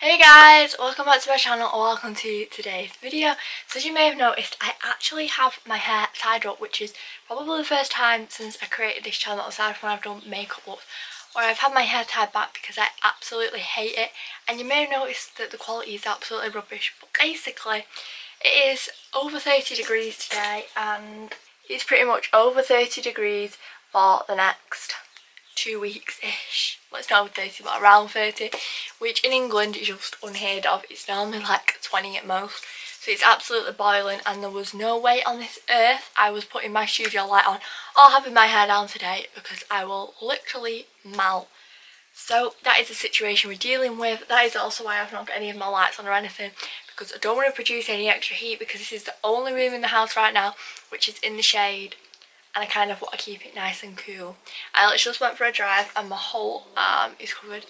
Hey guys, welcome back to my channel or welcome to today's video. So as you may have noticed, I actually have my hair tied up, which is probably the first time since I created this channel, aside from when I've done makeup looks, where I've had my hair tied back because I absolutely hate it. And you may have noticed that the quality is absolutely rubbish, but basically it is over 30 degrees today and it's pretty much over 30 degrees for the next 2 weeks-ish. Well, it's not over 30 but around 30, which in England is just unheard of. It's normally like 20 at most, so it's absolutely boiling and there was no way on this earth I was putting my studio light on or having my hair down today because I will literally melt. So that is the situation we're dealing with. That is also why I've not got any of my lights on or anything, because I don't want to produce any extra heat, because this is the only room in the house right now which is in the shade and I kind of want to keep it nice and cool. I literally just went for a drive and my whole arm is covered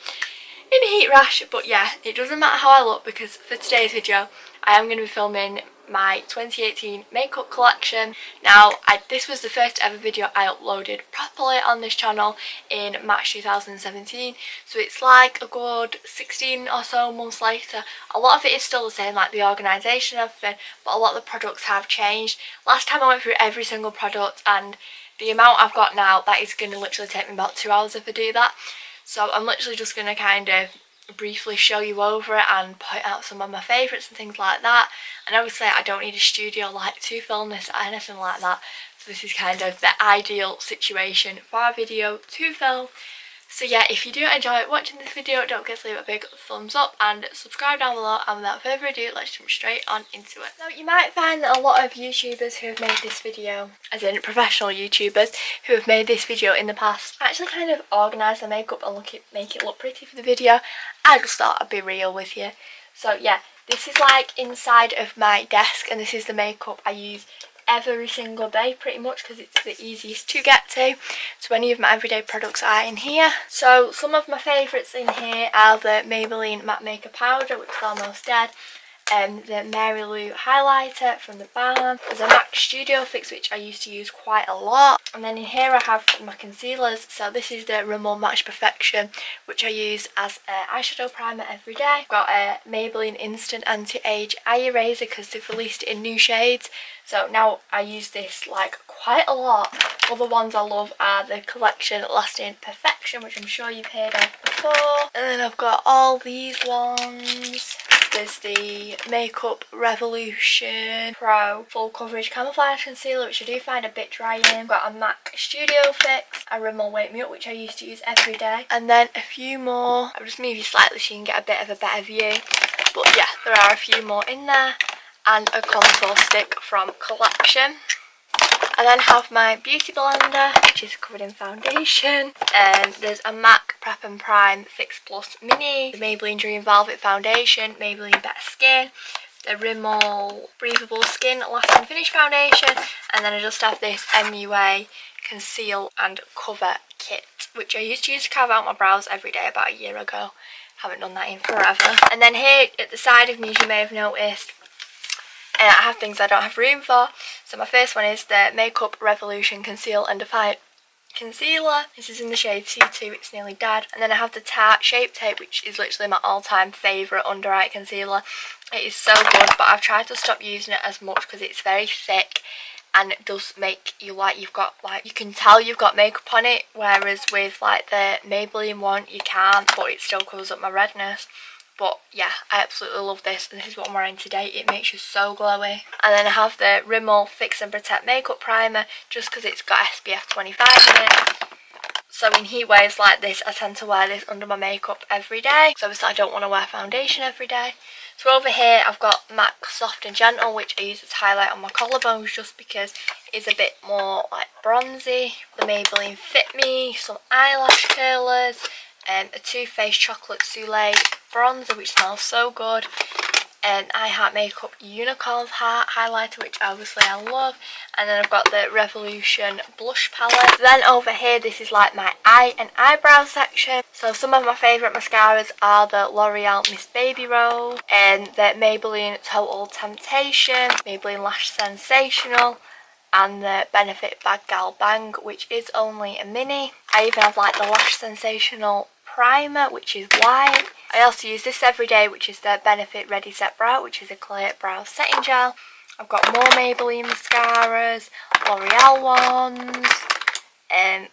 in a heat rash, but yeah, it doesn't matter how I look because for today's video I am going to be filming my 2018 makeup collection. Now, this was the first ever video I uploaded properly on this channel in March 2017, so it's like a good 16 or so months later. A lot of it is still the same, like the organisation and everything, but a lot of the products have changed. Last time I went through every single product, and the amount I've got now, that is going to literally take me about 2 hours if I do that. So I'm literally just going to kind of briefly show you over it and point out some of my favourites and things like that. And obviously I don't need a studio light to film this or anything like that, so this is kind of the ideal situation for a video to film. So yeah, if you do enjoy watching this video, don't forget to leave a big thumbs up and subscribe down below, and without further ado, let's jump straight on into it. Now, you might find that a lot of YouTubers who have made this video, as in professional YouTubers who have made this video in the past, actually kind of organise their makeup and make it look pretty for the video. I just thought I'd be real with you. So yeah, this is like inside of my desk, and this is the makeup I use every single day pretty much because it's the easiest to get to. So any of my everyday products are in here. So some of my favourites in here are the Maybelline Matte Maker Powder, which is almost dead, the Mary Lou highlighter from the Balm. There's a MAC Studio Fix, which I used to use quite a lot. And then in here I have my concealers. So this is the Rimmel Match Perfection, which I use as an eyeshadow primer every day. I've got a Maybelline Instant Anti-Age Eye Eraser because they've released it in new shades. So now I use this like quite a lot. Other ones I love are the Collection Lasting Perfection, which I'm sure you've heard of before. And then I've got all these ones. There's the Makeup Revolution Pro Full Coverage Camouflage Concealer, which I do find a bit drying. I've got a MAC Studio Fix, a Rimmel Wake Me Up, which I used to use every day. And then a few more. I'll just move you slightly so you can get a bit of a better view. But yeah, there are a few more in there. And a contour stick from Collection. I then have my beauty blender, which is covered in foundation. There's a MAC Prep and Prime Fix Plus Mini, the Maybelline Dream Velvet Foundation, Maybelline Better Skin, the Rimmel Breathable Skin Lasting Finish Foundation, and then I just have this MUA Conceal and Cover Kit, which I used to use to carve out my brows every day about a year ago. Haven't done that in forever. And then here at the side of me, as you may have noticed, I have things I don't have room for. So my first one is the Makeup Revolution Conceal and Define Concealer. This is in the shade C2, it's nearly dead. And then I have the Tarte Shape Tape, which is literally my all-time favourite under eye concealer. It is so good, but I've tried to stop using it as much because it's very thick and it does make you like you've got, like, you can tell you've got makeup on it, whereas with like the Maybelline one you can't, but it still covers up my redness. But yeah, I absolutely love this, and this is what I'm wearing today. It makes you so glowy. And then I have the Rimmel Fix and Protect Makeup Primer, just because it's got SPF 25 in it. So in heat waves like this, I tend to wear this under my makeup every day. So obviously I don't want to wear foundation every day. So over here I've got MAC Soft and Gentle, which I use as highlight on my collarbones just because it's a bit more like bronzy. The Maybelline Fit Me, some eyelash curlers, a Too Faced Chocolate Soleil bronzer, which smells so good, and I Heart Makeup Unicorn's Heart highlighter, which obviously I love. And then I've got the Revolution blush palette. Then over here, this is like my eye and eyebrow section. So some of my favourite mascaras are the L'Oreal Miss Baby Rose, and the Maybelline Total Temptation, Maybelline Lash Sensational, and the Benefit Bad Gal Bang, which is only a mini. I even have like the Lash Sensational primer, which is white. I also use this every day, which is the Benefit Ready Set Brow, which is a clear brow setting gel. I've got more Maybelline mascaras, L'Oreal ones,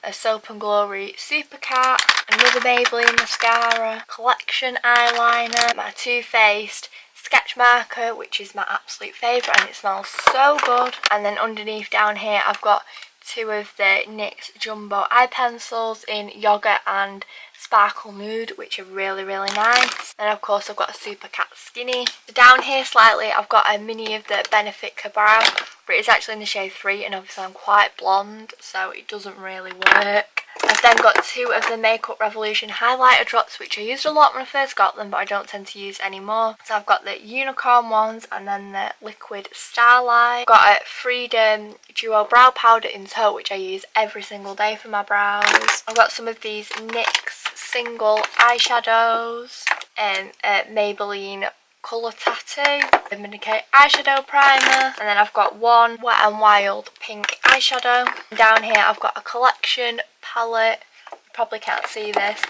a Soap and Glory Super Cat, another Maybelline mascara, Collection eyeliner, my Too Faced sketch marker, which is my absolute favourite and it smells so good. And then underneath down here I've got two of the NYX Jumbo eye pencils in Yogurt and Sparkle Nude, which are really nice. And of course I've got a Super Cat Skinny. So down here slightly I've got a mini of the Benefit Brow, but it's actually in the shade 3 and obviously I'm quite blonde so it doesn't really work. I've then got two of the Makeup Revolution highlighter drops, which I used a lot when I first got them but I don't tend to use anymore. So I've got the Unicorn ones and then the Liquid Starlight. I've got a Freedom Duo Brow Powder in Taupe, which I use every single day for my brows. I've got some of these NYX single eyeshadows and Maybelline Colour Tattoo, Dominique eyeshadow primer, and then I've got one Wet n Wild pink eyeshadow. Down here I've got a Collection palette, you probably can't see this.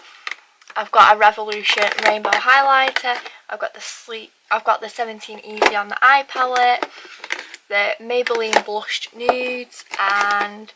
I've got a Revolution rainbow highlighter, I've got the 17 Easy on the eye palette, the Maybelline blushed nudes, and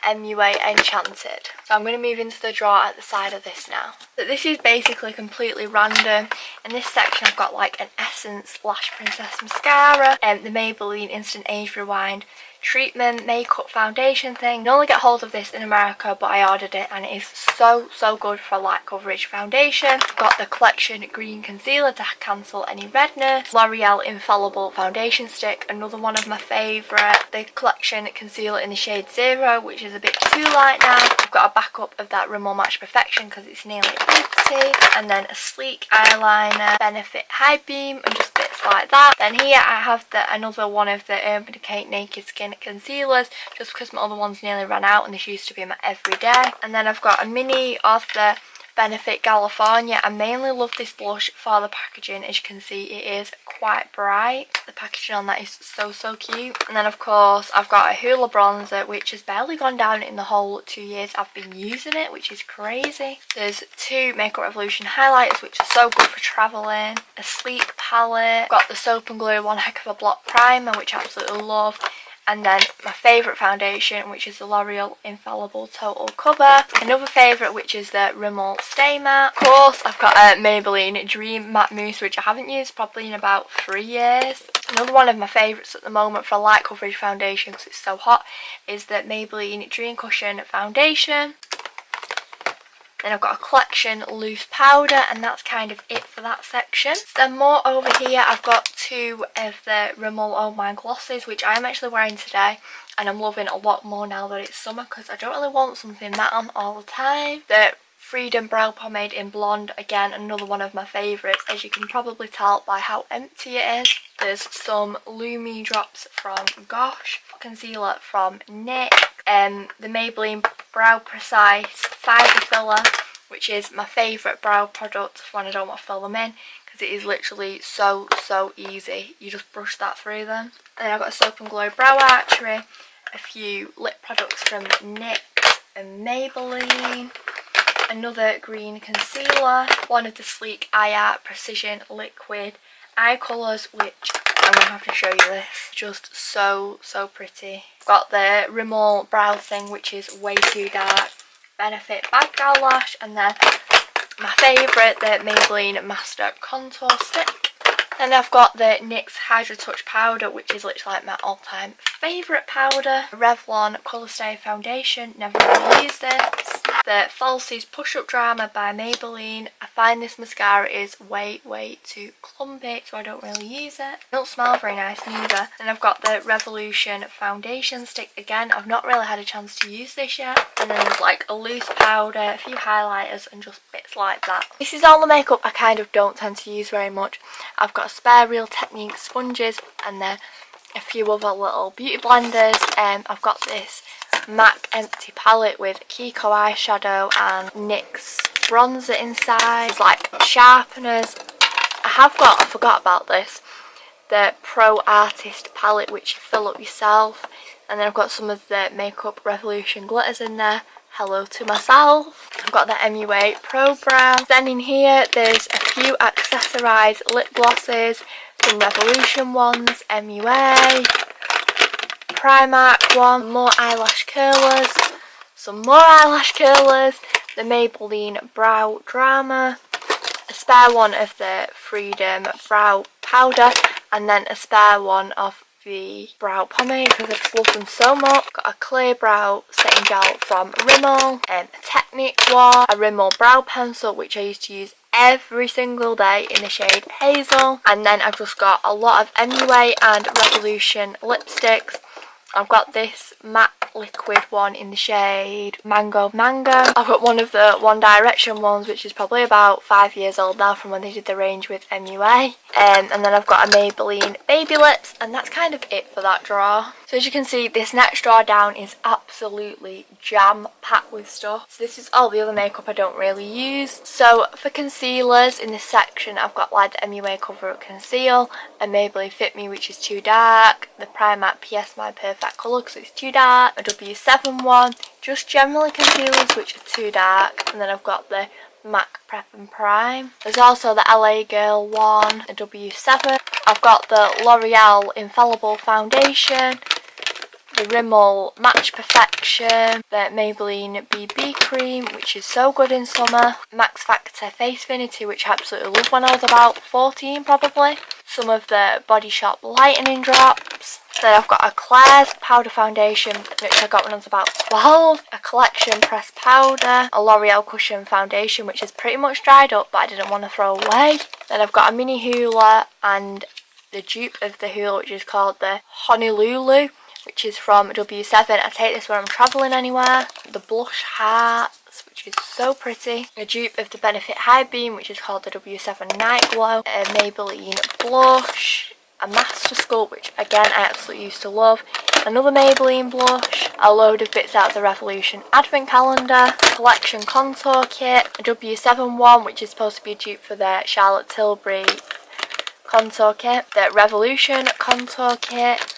MUA Enchanted. So I'm going to move into the drawer at the side of this now. So this is basically completely random. In this section I've got like an Essence Lash Princess mascara and the Maybelline Instant Age Rewind treatment makeup foundation thing. I can only get hold of this in America, but I ordered it and it is so good for light coverage foundation. I've got the Collection green concealer to cancel any redness, L'Oreal Infallible foundation stick, another one of my favourite, the Collection concealer in the shade 0, which is a bit too light now. I've got a backup of that Rimmel Match Perfection because it's nearly empty, and then a sleek eyeliner, Benefit High Beam, and just bits like that. Then here I have another one of the Urban Decay Naked Skin concealers, just because my other ones nearly ran out and this used to be my everyday. And then I've got a mini of the Benefit California. I mainly love this blush for the packaging. As you can see, it is quite bright. The packaging on that is so cute. And then of course I've got a Hoola bronzer, which has barely gone down in the whole 2 years I've been using it, which is crazy. There's two Makeup Revolution highlighters, which are so good for travelling, a sleek palette, got the Soap and Glory One Heck of a Block primer, which I absolutely love, and then my favourite foundation, which is the L'Oreal Infallible Total Cover. Another favourite, which is the Rimmel Stay Matte. Of course, I've got a Maybelline Dream Matte Mousse, which I haven't used probably in about 3 years. Another one of my favourites at the moment for a light coverage foundation, because it's so hot, is the Maybelline Dream Cushion Foundation. Then I've got a Collection loose powder, and that's kind of it for that section. Then more over here, I've got two of the Rimmel Oh My glosses, which I'm actually wearing today, and I'm loving a lot more now that it's summer because I don't really want something matte on all the time. The Freedom Brow Pomade in Blonde, again another one of my favourites, as you can probably tell by how empty it is. There's some Lumi drops from Gosh, concealer from NYX, the Maybelline Brow Precise Fibre Filler, which is my favourite brow product when I don't want to fill them in, because it is literally so easy. You just brush that through them. And then I've got a Soap and Glory Brow Archery, a few lip products from NYX and Maybelline, another green concealer, one of the Sleek Eye Art Precision Liquid eye colours, which I'm going to have to show you this. Just so pretty. I've got the Rimmel Brow Thing, which is way too dark, Benefit Bag Gal Lash, and then my favourite, the Maybelline Master Contour Stick. Then I've got the NYX Hydra Touch Powder, which is literally like my all-time favourite powder. Revlon Colour Stay Foundation, never really used this. The Falsies Push Up Drama by Maybelline. I find this mascara is way too clumpy, so I don't really use it. It don't smell very nice neither. And I've got the Revolution Foundation Stick. Again, I've not really had a chance to use this yet. And then there's like a loose powder, a few highlighters, and just bits like that. This is all the makeup I kind of don't tend to use very much. I've got a spare Real Technique sponges and then a few other little beauty blenders. I've got this MAC empty palette with Kiko eyeshadow and NYX bronzer inside. It's like sharpeners. I forgot about this, the Pro Artist palette, which you fill up yourself. And then I've got some of the Makeup Revolution glitters in there. hello to myself. I've got the MUA Pro Brow. Then in here there's a few accessorised lip glosses, some Revolution ones, MUA, Primark one, more eyelash curlers, some more eyelash curlers, the Maybelline Brow Drama, a spare one of the Freedom Brow Powder, and then a spare one of the brow pomade because I just love them so much. Got a clear brow setting gel from Rimmel, a Technic one, a Rimmel brow pencil which I used to use every single day in the shade Hazel, and then I've just got a lot of MUA and Revolution lipsticks. I've got this matte liquid one in the shade Mango. I've got one of the One Direction ones which is probably about 5 years old now from when they did the range with MUA. And then I've got a Maybelline Baby Lips, and that's kind of it for that drawer. So as you can see, this next drawer down is absolutely jam-packed with stuff. So this is all the other makeup I don't really use. So for concealers in this section, I've got like the MUA Cover Up Conceal, a Maybelline Fit Me which is too dark, the Primark PS My Perfect Colour because it's too dark, a W7 one, just generally concealers which are too dark, and then I've got the MAC Prep and Prime. There's also the LA Girl one, a W7. I've got the L'Oreal Infallible Foundation, the Rimmel Match Perfection, the Maybelline BB Cream which is so good in summer, Max Factor Face Finity which I absolutely loved when I was about 14 probably, some of the Body Shop Lightening Drops. Then I've got a Claire's Powder Foundation which I got when I was about 12, a Collection Pressed Powder, a L'Oreal Cushion Foundation which is pretty much dried up but I didn't want to throw away. Then I've got a mini Hoola and the dupe of the Hoola which is called the Honolulu which is from W7. I take this when I'm travelling anywhere. The Blush Hearts which is so pretty, a dupe of the Benefit High Beam which is called the W7 Night Glow, a Maybelline Blush, a Master Sculpt which again I absolutely used to love, another Maybelline blush, a load of bits out of the Revolution Advent Calendar, Collection Contour Kit, a W7 one which is supposed to be a dupe for the Charlotte Tilbury Contour Kit, the Revolution Contour Kit,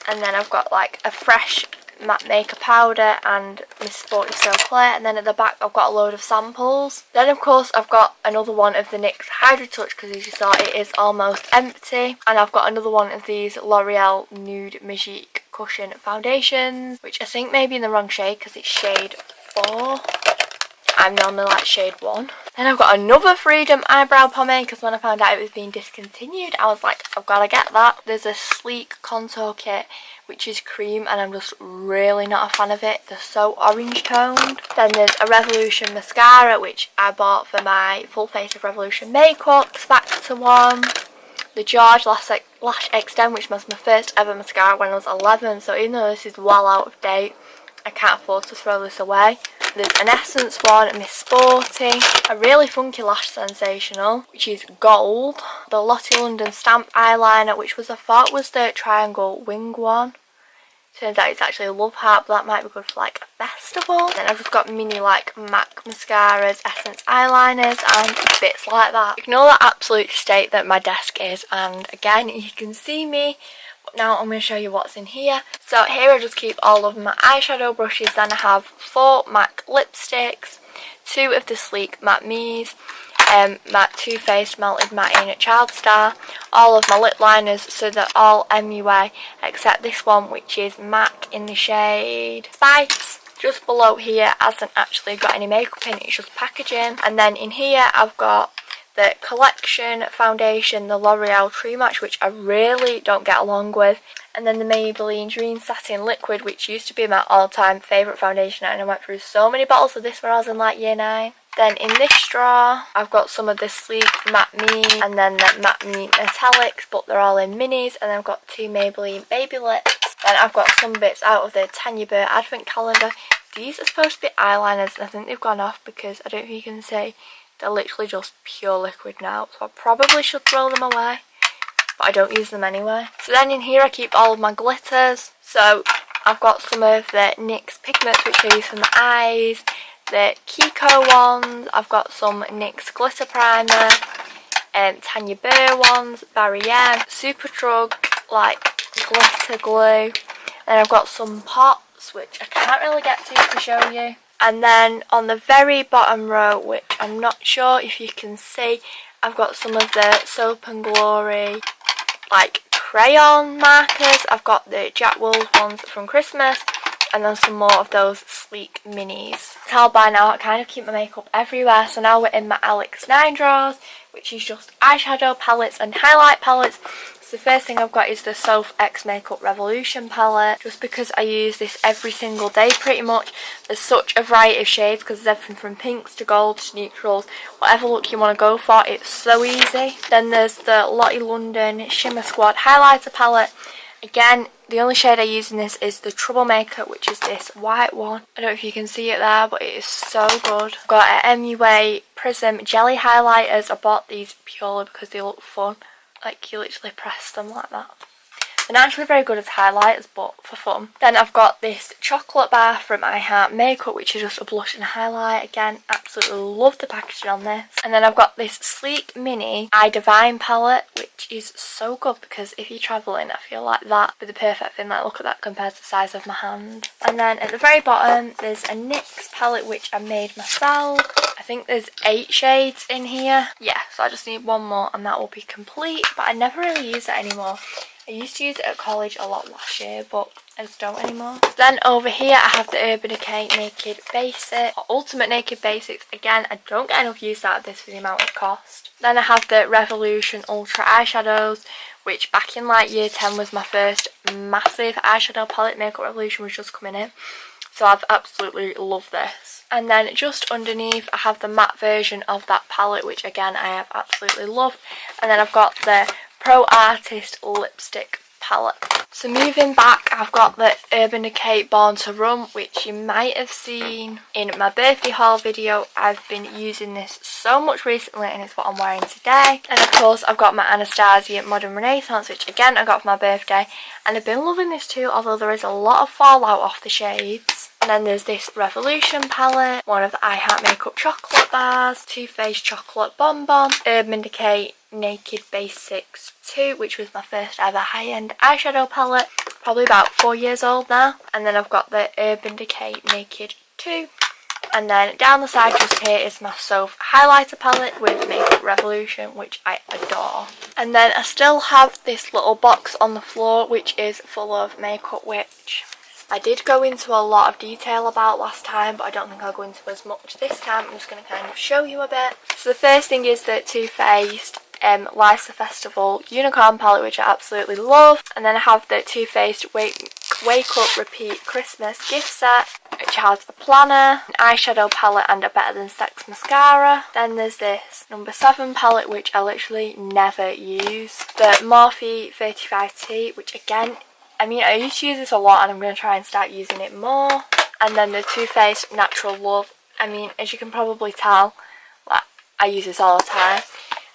and then I've got like a fresh matte makeup powder and Miss Sporty So Clear, and then at the back I've got a load of samples. Then of course I've got another one of the NYX Hydro Touch because as you saw it is almost empty, and I've got another one of these L'Oreal Nude Magique Cushion Foundations which I think may be in the wrong shade because it's shade 4. I'm normally like shade 1. Then I've got another Freedom eyebrow pomade because when I found out it was being discontinued I was like, I've got to get that. There's a Sleek Contour Kit which is cream and I'm just really not a fan of it. They're so orange toned. Then there's a Revolution mascara which I bought for my Full Face of Revolution makeup, Factor one, the George Lash Extend which was my first ever mascara when I was 11, so even though this is well out of date I can't afford to throw this away. There's an Essence one, Miss Sporty, a really funky lash sensational which is gold, the Lottie London Stamp eyeliner which I thought was the triangle wing one. Turns out it's actually a love heart, but that might be good for like a festival. Then I've just got mini like MAC mascaras, Essence eyeliners and bits like that. Ignore that absolute state that my desk is, and again you can see me. Now I'm going to show you what's in here. So here I just keep all of my eyeshadow brushes. Then I have 4 MAC lipsticks, 2 of the Sleek Matte Me's, my Too Faced Melted Matte in Child Star, all of my lip liners, so they're all MUA except this one which is MAC in the shade Spice. Just below here hasn't actually got any makeup in, it's just packaging. And then in here I've got the Collection Foundation, the L'Oreal True Match which I really don't get along with, and then the Maybelline Dream Satin Liquid which used to be my all-time favourite foundation and I went through so many bottles of this when I was in like year 9. Then in this drawer I've got some of the Sleek Matte Me and then the Matte Me Metallics, but they're all in minis, and then I've got 2 Maybelline Baby Lips. Then I've got some bits out of the Tanya Burr Advent Calendar. These are supposed to be eyeliners and I think they've gone off because I don't know if you can see, they're literally just pure liquid now, so I probably should throw them away, but I don't use them anyway. So then in here I keep all of my glitters. So I've got some of the NYX pigments which I use for my eyes, the Kiko ones, I've got some NYX glitter primer, Tanya Burr ones, Barrier, Superdrug like glitter glue. Then I've got some pots which I can't really get to show you. And then on the very bottom row, which I'm not sure if you can see, I've got some of the Soap and Glory like crayon markers. I've got the Jack Wolf ones from Christmas, and then some more of those sleek minis. Tell by now I kind of keep my makeup everywhere, so now we're in my Alex 9 drawers, which is just eyeshadow palettes and highlight palettes. So the first thing I've got is the Soph X Makeup Revolution palette, just because I use this every single day pretty much. There's such a variety of shades because there's everything from pinks to golds to neutrals, whatever look you want to go for, it's so easy. Then there's the Lottie London Shimmer Squad highlighter palette. Again, the only shade I use in this is the Troublemaker, which is this white one. I don't know if you can see it there, but it is so good. I've got an MUA Prism Jelly highlighters. I bought these purely because they look fun. Like, you literally press them like that. They're not actually very good as highlighters, but for fun. Then I've got this chocolate bar from I Heart Makeup, which is just a blush and highlight. Again, absolutely love the packaging on this. And then I've got this sleek mini I Divine palette, which is so good because if you're travelling, I feel like that would be the perfect thing. Like, look at that compared to the size of my hand. And then at the very bottom, there's a NYX palette, which I made myself. I think there's 8 shades in here. Yeah, so I just need one more and that will be complete. But I never really use it anymore. I used to use it at college a lot last year, but I just don't anymore. Then over here I have the Urban Decay Naked Basic, or Ultimate Naked Basics. Again, I don't get enough use out of this for the amount it cost. Then I have the Revolution Ultra Eyeshadows, which back in like year 10 was my first massive eyeshadow palette. Makeup Revolution was just coming in. So I've absolutely loved this. And then just underneath I have the matte version of that palette, which again I have absolutely loved. And then I've got the Pro Artist Lipstick palette. So moving back, I've got the Urban Decay Born to Run, which you might have seen in my birthday haul video. I've been using this so much recently and it's what I'm wearing today. And of course I've got my Anastasia Modern Renaissance, which again I got for my birthday, and I've been loving this too, although there is a lot of fallout off the shades. And then there's this Revolution palette, one of the I Heart Makeup chocolate bars, Too Faced Chocolate Bonbon, Urban Decay Naked Basics 2, which was my first ever high-end eyeshadow palette, probably about 4 years old now. And then I've got the Urban Decay Naked 2. And then down the side just here is my Soph highlighter palette with Makeup Revolution, which I adore. And then I still have this little box on the floor, which is full of makeup, which I did go into a lot of detail about last time, but I don't think I'll go into as much this time. I'm just going to kind of show you a bit. So the first thing is the Too Faced Life's a Festival Unicorn palette, which I absolutely love. And then I have the Too Faced Wake Up Repeat Christmas gift set, which has a planner, an eyeshadow palette and a Better Than Sex mascara. Then there's this number 7 palette, which I literally never use. The Morphe 35T, which again, I mean, I used to use this a lot and I'm going to try and start using it more. And then the Too Faced Natural Love. I mean, as you can probably tell, like, I use this all the time.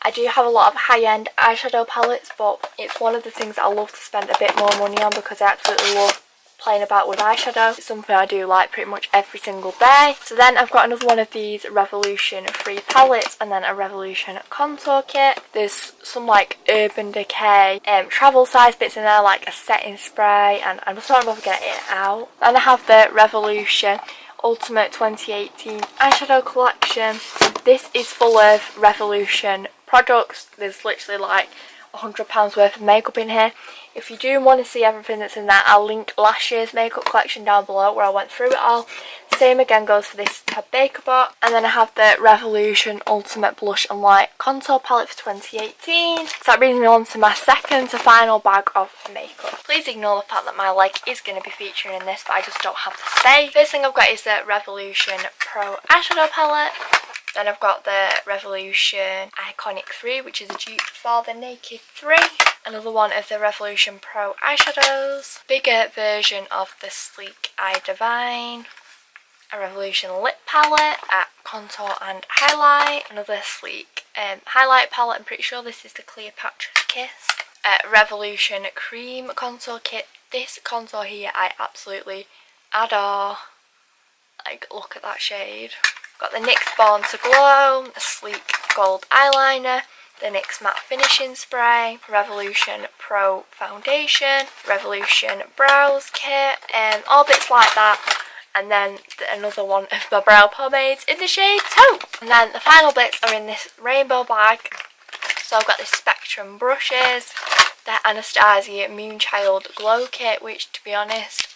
I do have a lot of high-end eyeshadow palettes, but it's one of the things that I love to spend a bit more money on because I absolutely love playing about with eyeshadow. It's something I do like pretty much every single day. So then I've got another one of these Revolution free palettes and then a Revolution contour kit. There's some like Urban Decay travel size bits in there, like a setting spray, and I'm just not able to get it out. Then I have the Revolution Ultimate 2018 eyeshadow collection. This is full of Revolution products. There's literally like £100 worth of makeup in here. If you do want to see everything that's in there, I'll link last year's makeup collection down below where I went through it all. Same again goes for this Ted Baker box. And then I have the Revolution Ultimate Blush and Light Contour Palette for 2018. So that brings me on to my second to final bag of makeup. Please ignore the fact that my leg is going to be featuring in this, but I just don't have the space. First thing I've got is the Revolution Pro Eyeshadow Palette. Then I've got the Revolution Iconic 3, which is a dupe for the Naked 3. Another one of the Revolution Pro eyeshadows. Bigger version of the Sleek I Divine. A Revolution Lip Palette at contour and highlight. Another sleek highlight palette. I'm pretty sure this is the Cleopatra's Kiss. Revolution Cream Contour Kit. This contour here I absolutely adore. Like, look at that shade. Got the NYX Born to Glow, a sleek gold eyeliner, the NYX Matte Finishing Spray, Revolution Pro Foundation, Revolution Brows Kit, and all bits like that. and then another one of my brow pomades in the shade Taupe. And then the final bits are in this rainbow bag. So I've got this Spectrum brushes, the Anastasia Moonchild Glow Kit, which to be honest,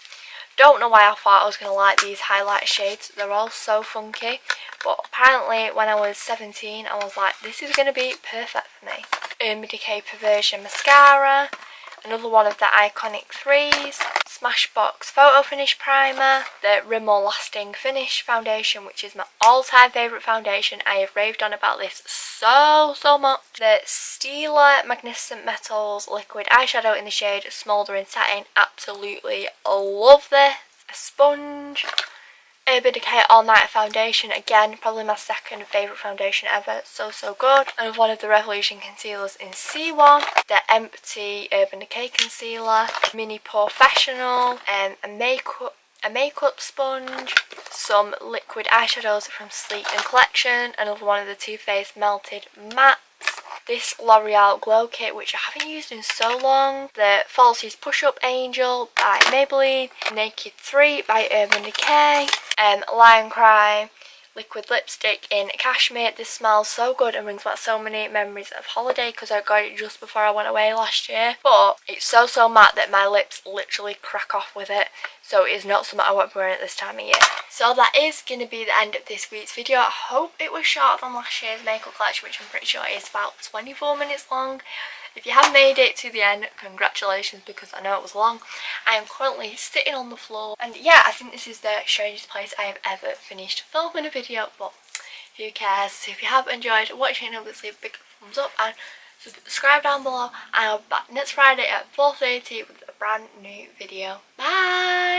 don't know why I thought I was going to like these highlight shades. They're all so funky, but apparently when I was 17 I was like, this is going to be perfect for me. Urban Decay Perversion Mascara, another one of the Iconic 3s, Smashbox Photo Finish Primer, the Rimmel Lasting Finish Foundation, which is my all-time favourite foundation. I have raved on about this so much. The Stila Magnificent Metals Liquid Eyeshadow in the shade Smouldering Satin, absolutely love this. A sponge. Urban Decay All Night Foundation, again probably my second favourite foundation ever, so good. And one of the Revolution concealers in C1, the Empty Urban Decay Concealer, Mini Professional, a makeup sponge, some liquid eyeshadows from Sleek and Collection, another one of the Too Faced Melted Mattes, this L'Oreal Glow Kit, which I haven't used in so long, the Falsies Push Up Angel by Maybelline, Naked 3 by Urban Decay, Lion Cry liquid lipstick in Cashmere. This smells so good and brings back so many memories of holiday because I got it just before I went away last year. But it's so matte that my lips literally crack off with it. So it is not something I won't be wearing at this time of year. So that is going to be the end of this week's video. I hope it was shorter than last year's makeup collection, which I'm pretty sure is about 24 minutes long. If you have made it to the end, congratulations, because I know it was long. I am currently sitting on the floor, and yeah, I think this is the strangest place I have ever finished filming a video, but who cares? So if you have enjoyed watching, obviously a big thumbs up and subscribe down below, and I'll be back next Friday at 4:30 with a brand new video. Bye!